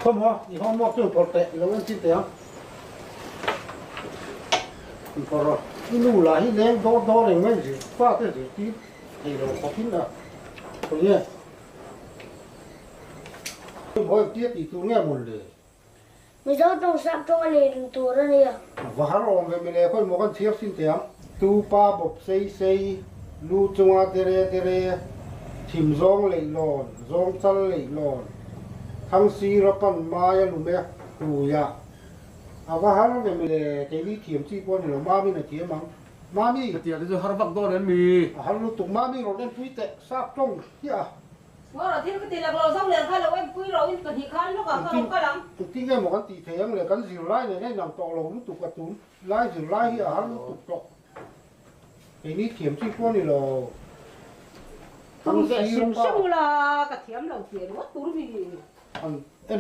không hả thì không mua chung bột tệ là vẫn chín tiền còn rồi cái nụ là cái nén đó này mấy gì pha cái gì tí thì nó có chín nào còn nhé mỗi tiết thì tôi nghe một lời mình rất trong sắp trong cái này tụi đó nè và hắn rồi về mình này coi một con chiếc xin tiền tu pa bột xây lu chung à tere thìm rong lệ lòn rong chân lệ lòn thằng si ra pan mai lu mẹ tu ya à và hắn về mình này cái lý thìm chỉ con là ma mi là chỉ mang ma mi cái tiền thì hắn vắt đó đến mì hắn lu tụng ma mi rồi đến quý tệ sắp trong kia ngõ là thiên cái tiền là lò xong liền khai là em quý rồi cái gì khai nó cả không có lắm tụng tiếng cái một cái tỷ thế là cái gì lai này nằm tọt lầu lu tụng cái tụng lai gì lai hi hắn lu tụng tọt cái lý thìm chỉ con là không để xem xem là cái thiếm đầu tiền mất túi gì em